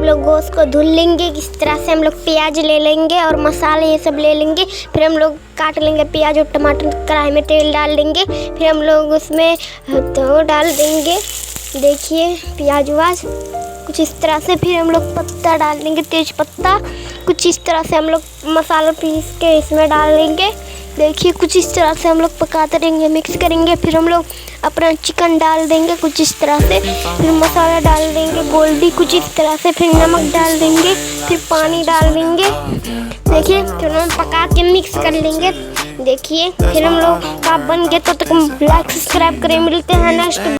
लोग गोश्त को धुल लेंगे। इस तरह से हम लोग प्याज ले लेंगे और मसाले ये सब ले लेंगे। फिर हम लोग काट लेंगे प्याज और टमाटर, कढ़ाई में तेल डाल देंगे। फिर हम लोग उसमें तो डाल देंगे, देखिए प्याज वाज कुछ इस तरह से। फिर हम लोग पत्ता डाल देंगे, तेज पत्ता कुछ इस तरह से हम लोग मसाला पीस के इसमें डाल देंगे। देखिए कुछ इस तरह से हम लोग पकाते रहेंगे, मिक्स करेंगे। फिर हम लोग अपना चिकन डाल देंगे कुछ इस तरह से। फिर मसाला डाल देंगे गोल्डी कुछ इस तरह से। फिर नमक डाल देंगे, फिर पानी डाल देंगे। देखिए फिर हम पका के मिक्स कर लेंगे। देखिए फिर हम लोग का बन गया। तो तक लाइक सब्सक्राइब करें। मिलते हैं नेक्स्ट